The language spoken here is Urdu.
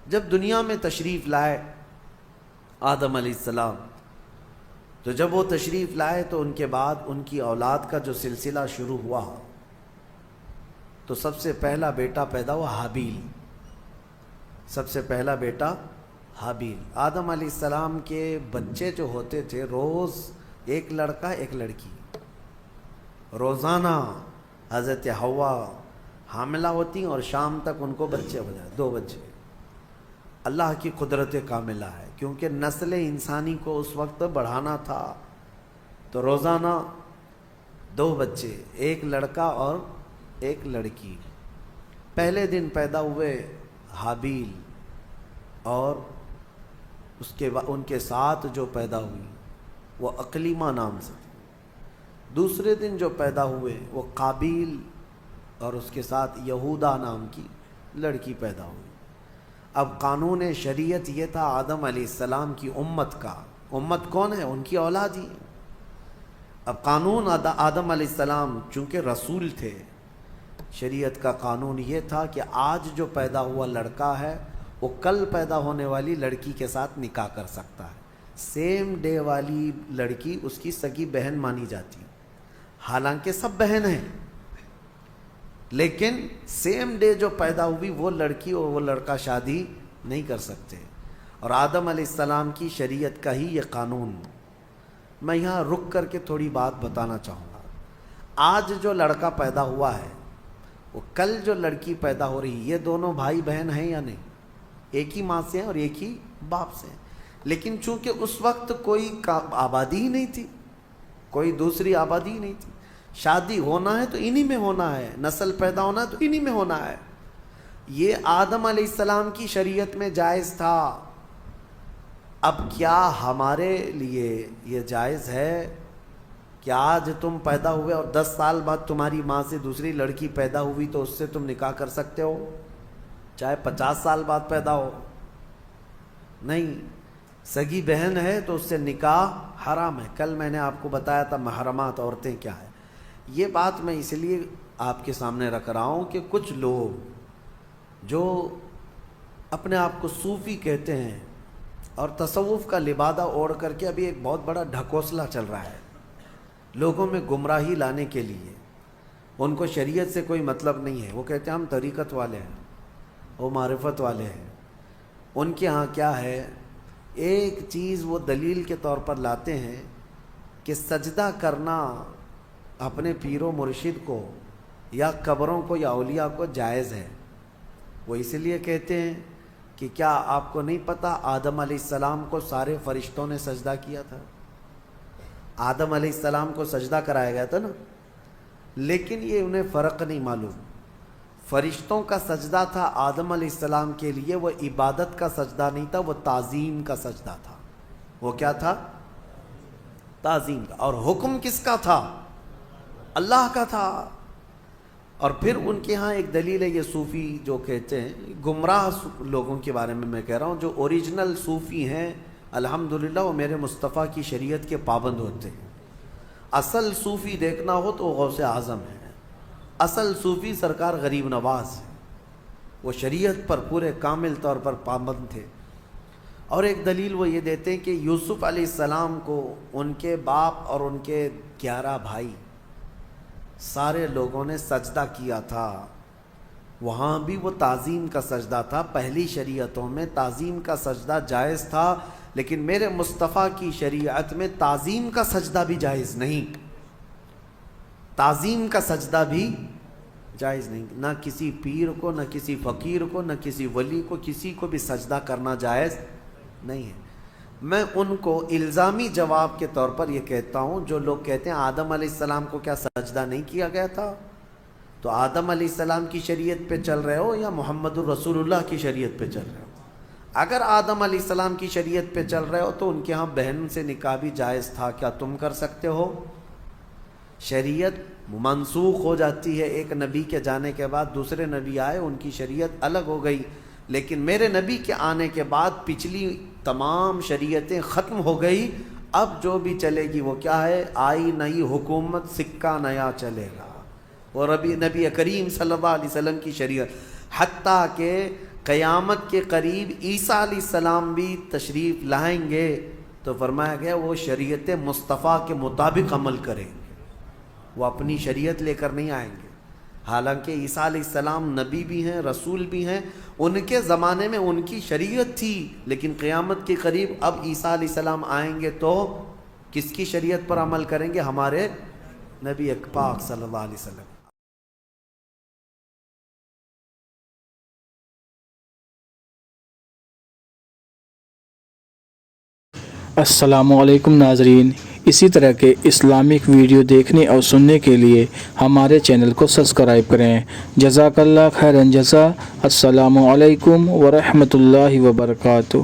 جب دنیا میں تشریف لائے آدم علیہ السلام، تو جب وہ تشریف لائے تو ان کے بعد ان کی اولاد کا جو سلسلہ شروع ہوا، تو سب سے پہلا بیٹا پیدا ہوا حابیل، سب سے پہلا بیٹا حابیل۔ آدم علیہ السلام کے بچے جو ہوتے تھے روز ایک لڑکا ایک لڑکی، روزانہ حضرت حوا حاملہ ہوتی اور شام تک ان کو بچے ہو جائے، 2 بچے۔ اللہ کی قدرت کاملہ ہے، کیونکہ نسل انسانی کو اس وقت بڑھانا تھا، تو روزانہ 2 بچے، ایک لڑکا اور ایک لڑکی۔ پہلے دن پیدا ہوئے حابیل، اور ان کے ساتھ جو پیدا ہوئی وہ اقلیمہ نام سے۔ دوسرے دن جو پیدا ہوئے وہ قابیل، اور اس کے ساتھ یہودا نام کی لڑکی پیدا ہوئی۔ اب قانون شریعت یہ تھا آدم علیہ السلام کی امت کا، امت کون ہے؟ ان کی اولاد ہی۔ اب قانون آدم علیہ السلام چونکہ رسول تھے، شریعت کا قانون یہ تھا کہ آج جو پیدا ہوا لڑکا ہے وہ کل پیدا ہونے والی لڑکی کے ساتھ نکاح کر سکتا ہے۔ سیم ڈے والی لڑکی اس کی سگی بہن مانی جاتی، حالانکہ سب بہن ہیں، لیکن سیم ڈے جو پیدا ہوئی وہ لڑکی اور وہ لڑکا شادی نہیں کر سکتے۔ اور آدم علیہ السلام کی شریعت کا ہی یہ قانون۔ میں یہاں رک کر کے تھوڑی بات بتانا چاہوں گا۔ آج جو لڑکا پیدا ہوا ہے وہ کل جو لڑکی پیدا ہو رہی، یہ دونوں بھائی بہن ہیں یا نہیں؟ ایک ہی ماں سے ہیں اور ایک ہی باپ سے ہیں، لیکن چونکہ اس وقت کوئی آبادی ہی نہیں تھی، کوئی دوسری آبادی ہی نہیں تھی، شادی ہونا ہے تو انہی میں ہونا ہے، نسل پیدا ہونا ہے تو انہی میں ہونا ہے۔ یہ آدم علیہ السلام کی شریعت میں جائز تھا۔ اب کیا ہمارے لیے یہ جائز ہے کہ آج تم پیدا ہوئے اور 10 سال بعد تمہاری ماں سے دوسری لڑکی پیدا ہوئی تو اس سے تم نکاح کر سکتے ہو، چاہے 50 سال بعد پیدا ہو؟ نہیں، سگی بہن ہے تو اس سے نکاح حرام ہے۔ کل میں نے آپ کو بتایا تھا محرمات عورتیں کیا ہے۔ یہ بات میں اس لیے آپ کے سامنے رکھ رہا ہوں کہ کچھ لوگ جو اپنے آپ کو صوفی کہتے ہیں اور تصوف کا لبادہ اوڑھ کر کے ابھی ایک بہت بڑا ڈھکوسلہ چل رہا ہے لوگوں میں گمراہی لانے کے لیے، ان کو شریعت سے کوئی مطلب نہیں ہے۔ وہ کہتے ہیں ہم طریقت والے ہیں، وہ معرفت والے ہیں۔ ان کے ہاں کیا ہے، ایک چیز وہ دلیل کے طور پر لاتے ہیں کہ سجدہ کرنا اپنے پیر و مرشد کو یا قبروں کو یا اولیاء کو جائز ہے۔ وہ اس لیے کہتے ہیں کہ کیا آپ کو نہیں پتہ آدم علیہ السلام کو سارے فرشتوں نے سجدہ کیا تھا؟ آدم علیہ السلام کو سجدہ کرایا گیا تھا نا، لیکن یہ انہیں فرق نہیں معلوم۔ فرشتوں کا سجدہ تھا آدم علیہ السلام کے لیے، وہ عبادت کا سجدہ نہیں تھا، وہ تعظیم کا سجدہ تھا۔ وہ کیا تھا؟ تعظیم کا۔ اور حکم کس کا تھا؟ اللہ کا تھا۔ اور پھر ان کے ہاں ایک دلیل ہے، یہ صوفی جو کہتے ہیں، گمراہ لوگوں کے بارے میں کہہ رہا ہوں، جو اوریجنل صوفی ہیں الحمدللہ وہ میرے مصطفیٰ کی شریعت کے پابند ہوتے ہیں۔ اصل صوفی دیکھنا ہو تو غوث اعظم ہے، اصل صوفی سرکار غریب نواز ہے، وہ شریعت پر پورے کامل طور پر پابند تھے۔ اور ایک دلیل وہ یہ دیتے ہیں کہ یوسف علیہ السلام کو ان کے باپ اور ان کے 11 بھائی سارے لوگوں نے سجدہ کیا تھا، وہاں بھی وہ تعظیم کا سجدہ تھا۔ پہلی شریعتوں میں تعظیم کا سجدہ جائز تھا، لیکن میرے مصطفیٰ کی شریعت میں تعظیم کا سجدہ بھی جائز نہیں، تعظیم کا سجدہ بھی جائز نہیں۔ نہ کسی پیر کو، نہ کسی فقیر کو، نہ کسی ولی کو، کسی کو بھی سجدہ کرنا جائز نہیں ہے۔ میں ان کو الزامی جواب کے طور پر یہ کہتا ہوں، جو لوگ کہتے ہیں آدم علیہ السلام کو کیا سجدہ نہیں کیا گیا تھا، تو آدم علیہ السلام کی شریعت پہ چل رہے ہو یا محمد الرسول اللہ کی شریعت پہ چل رہے ہو؟ اگر آدم علیہ السلام کی شریعت پہ چل رہے ہو تو ان کے ہاں بہن سے نکاح بھی جائز تھا، کیا تم کر سکتے ہو؟ شریعت منسوخ ہو جاتی ہے، ایک نبی کے جانے کے بعد دوسرے نبی آئے، ان کی شریعت الگ ہو گئی، لیکن میرے نبی کے آنے کے بعد پچھلی تمام شریعتیں ختم ہو گئی۔ اب جو بھی چلے گی وہ کیا ہے؟ آئی نئی حکومت، سکہ نیا چلے گا، اور ابھی نبی کریم صلی اللہ علیہ وسلم کی شریعت، حتیٰ کہ قیامت کے قریب عیسیٰ علیہ السلام بھی تشریف لائیں گے تو فرمایا گیا وہ شریعت مصطفیٰ کے مطابق عمل کریں گے، وہ اپنی شریعت لے کر نہیں آئیں گے۔ حالانکہ عیسیٰ علیہ السلام نبی بھی ہیں، رسول بھی ہیں، ان کے زمانے میں ان کی شریعت تھی، لیکن قیامت کے قریب اب عیسیٰ علیہ السلام آئیں گے تو کس کی شریعت پر عمل کریں گے؟ ہمارے نبی پاک صلی اللہ علیہ وسلم۔ السلام علیکم ناظرین، اسی طرح کے اسلامک ویڈیو دیکھنے اور سننے کے لیے ہمارے چینل کو سبسکرائب کریں۔ جزاک اللہ خیرا جزا۔ السلام علیکم ورحمۃ اللہ وبرکاتہ۔